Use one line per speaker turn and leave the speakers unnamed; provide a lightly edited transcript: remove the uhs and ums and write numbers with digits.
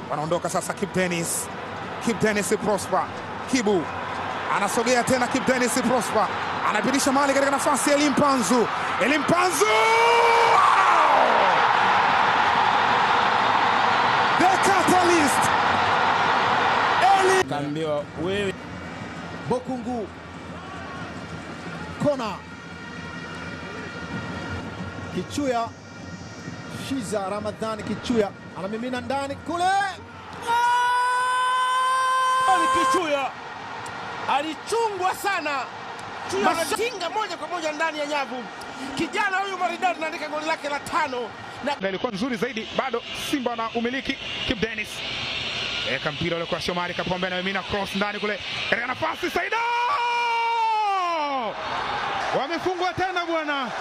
Wanaondoka sasa Kibu Denis. Kibu Denis Prosper. Kibu anasogea tena, Kibu Denis Prosper anapitisha mali katika nafasi ya Elimpanzu. Elimpanzu! The Catalyst.
Kaambiwa wewe
Bokungu kona Kichuya Shiza Ramadhani Kichuya anamimina ndani kule.
Kichuya alichungwa sana, anatinga moja kwa moja ndani ya nyavu. Kijana huyu maridadi anaandika goli lake la 5
na ilikuwa nzuri zaidi. Bado Simba na umiliki. Kibu Denis eka mpira ule kwa Shomari Kapombe na mimina cross ndani kule katika nafasi Saida. Wamefungwa tena bwana.